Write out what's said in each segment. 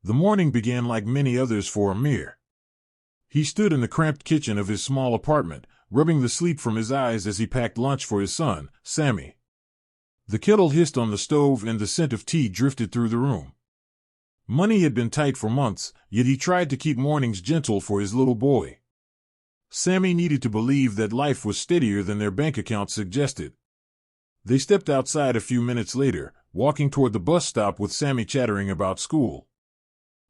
The morning began like many others for Amir. He stood in the cramped kitchen of his small apartment, rubbing the sleep from his eyes as he packed lunch for his son, Sammy. The kettle hissed on the stove and the scent of tea drifted through the room. Money had been tight for months, yet he tried to keep mornings gentle for his little boy. Sammy needed to believe that life was steadier than their bank account suggested. They stepped outside a few minutes later, walking toward the bus stop with Sammy chattering about school.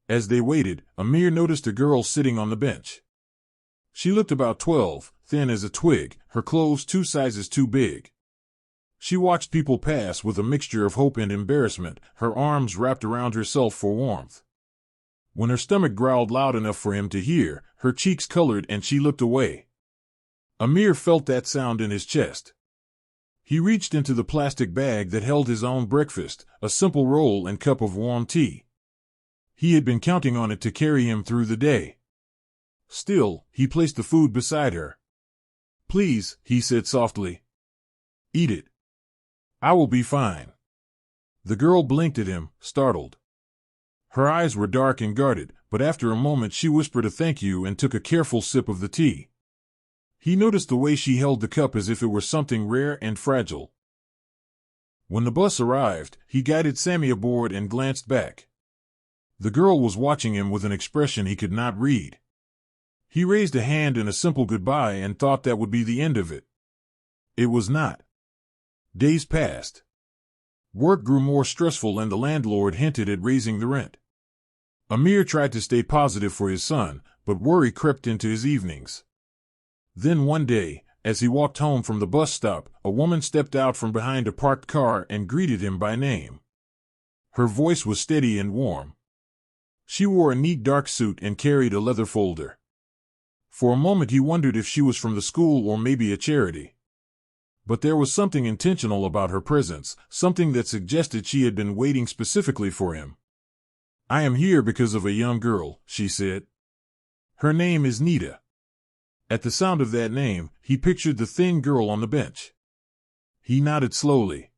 As they waited, Amir noticed a girl sitting on the bench. She looked about 12, thin as a twig, her clothes 2 sizes too big. She watched people pass with a mixture of hope and embarrassment, her arms wrapped around herself for warmth. When her stomach growled loud enough for him to hear, her cheeks colored and she looked away. Amir felt that sound in his chest. He reached into the plastic bag that held his own breakfast, a simple roll and cup of warm tea. He had been counting on it to carry him through the day. Still, he placed the food beside her. "Please," he said softly. "Eat it. I will be fine." The girl blinked at him, startled. Her eyes were dark and guarded, but after a moment she whispered a thank you and took a careful sip of the tea. He noticed the way she held the cup as if it were something rare and fragile. When the bus arrived, he guided Sammy aboard and glanced back. The girl was watching him with an expression he could not read. He raised a hand in a simple goodbye and thought that would be the end of it. It was not. Days passed. Work grew more stressful and the landlord hinted at raising the rent. Amir tried to stay positive for his son, but worry crept into his evenings. Then one day, as he walked home from the bus stop, a woman stepped out from behind a parked car and greeted him by name. Her voice was steady and warm. She wore a neat dark suit and carried a leather folder. For a moment he wondered if she was from the school or maybe a charity. But there was something intentional about her presence, something that suggested she had been waiting specifically for him. "I am here because of a young girl," she said. "Her name is Nita." At the sound of that name, he pictured the thin girl on the bench. He nodded slowly.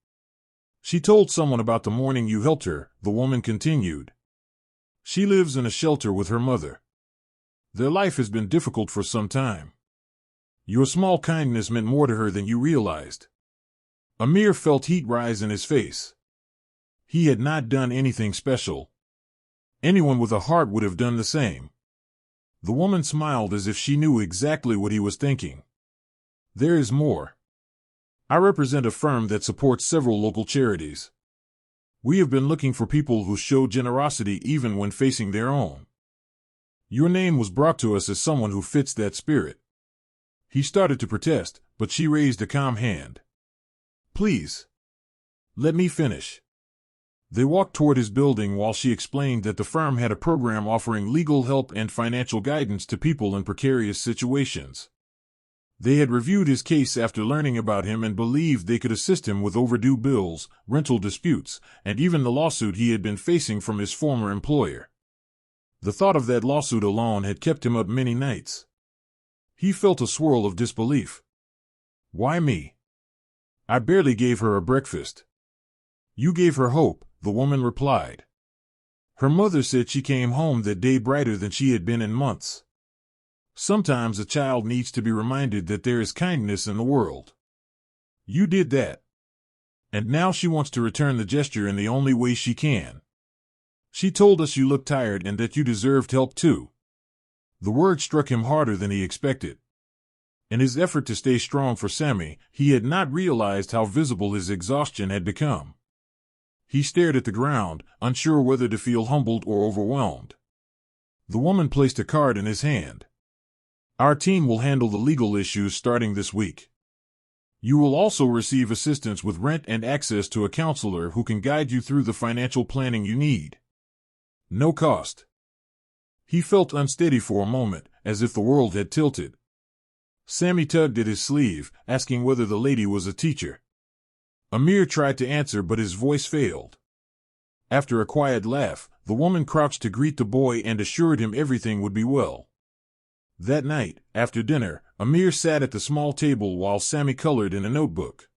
"She told someone about the morning you helped her," the woman continued. "She lives in a shelter with her mother. Their life has been difficult for some time. Your small kindness meant more to her than you realized." Amir felt heat rise in his face. He had not done anything special. Anyone with a heart would have done the same. The woman smiled as if she knew exactly what he was thinking. "There is more. I represent a firm that supports several local charities. We have been looking for people who show generosity even when facing their own. Your name was brought to us as someone who fits that spirit." He started to protest, but she raised a calm hand. "Please. Let me finish." They walked toward his building while she explained that the firm had a program offering legal help and financial guidance to people in precarious situations. They had reviewed his case after learning about him and believed they could assist him with overdue bills, rental disputes, and even the lawsuit he had been facing from his former employer. The thought of that lawsuit alone had kept him up many nights. He felt a swirl of disbelief. "Why me? I barely gave her a breakfast." "You gave her hope," the woman replied. "Her mother said she came home that day brighter than she had been in months. Sometimes a child needs to be reminded that there is kindness in the world. You did that. And now she wants to return the gesture in the only way she can. She told us you looked tired and that you deserved help too." The word struck him harder than he expected. In his effort to stay strong for Sammy, he had not realized how visible his exhaustion had become. He stared at the ground, unsure whether to feel humbled or overwhelmed. The woman placed a card in his hand. "Our team will handle the legal issues starting this week. You will also receive assistance with rent and access to a counselor who can guide you through the financial planning you need. No cost." He felt unsteady for a moment, as if the world had tilted. Sammy tugged at his sleeve, asking whether the lady was a teacher. Amir tried to answer, but his voice failed. After a quiet laugh, the woman crouched to greet the boy and assured him everything would be well. That night, after dinner, Amir sat at the small table while Sammy colored in a notebook.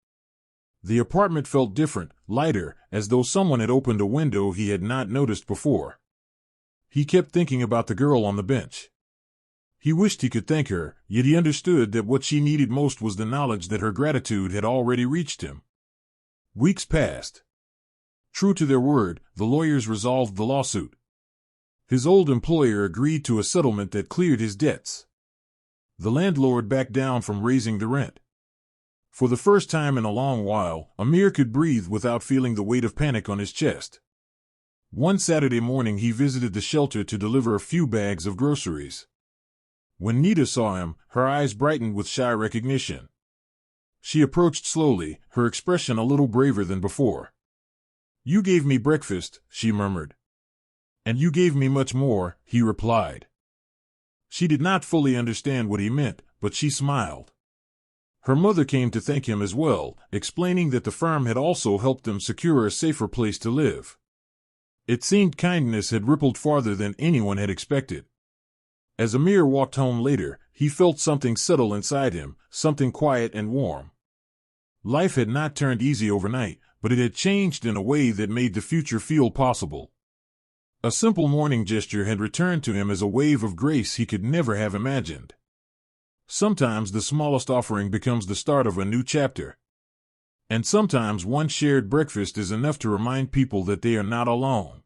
The apartment felt different, lighter, as though someone had opened a window he had not noticed before. He kept thinking about the girl on the bench. He wished he could thank her, yet he understood that what she needed most was the knowledge that her gratitude had already reached him. Weeks passed. True to their word, the lawyers resolved the lawsuit. His old employer agreed to a settlement that cleared his debts. The landlord backed down from raising the rent. For the first time in a long while, Amir could breathe without feeling the weight of panic on his chest. One Saturday morning he visited the shelter to deliver a few bags of groceries. When Nita saw him, her eyes brightened with shy recognition. She approached slowly, her expression a little braver than before. "You gave me breakfast," she murmured. "And you gave me much more," he replied. She did not fully understand what he meant, but she smiled. Her mother came to thank him as well, explaining that the firm had also helped them secure a safer place to live. It seemed kindness had rippled farther than anyone had expected. As Amir walked home later, he felt something settle inside him, something quiet and warm. Life had not turned easy overnight, but it had changed in a way that made the future feel possible. A simple morning gesture had returned to him as a wave of grace he could never have imagined. Sometimes the smallest offering becomes the start of a new chapter. And sometimes one shared breakfast is enough to remind people that they are not alone.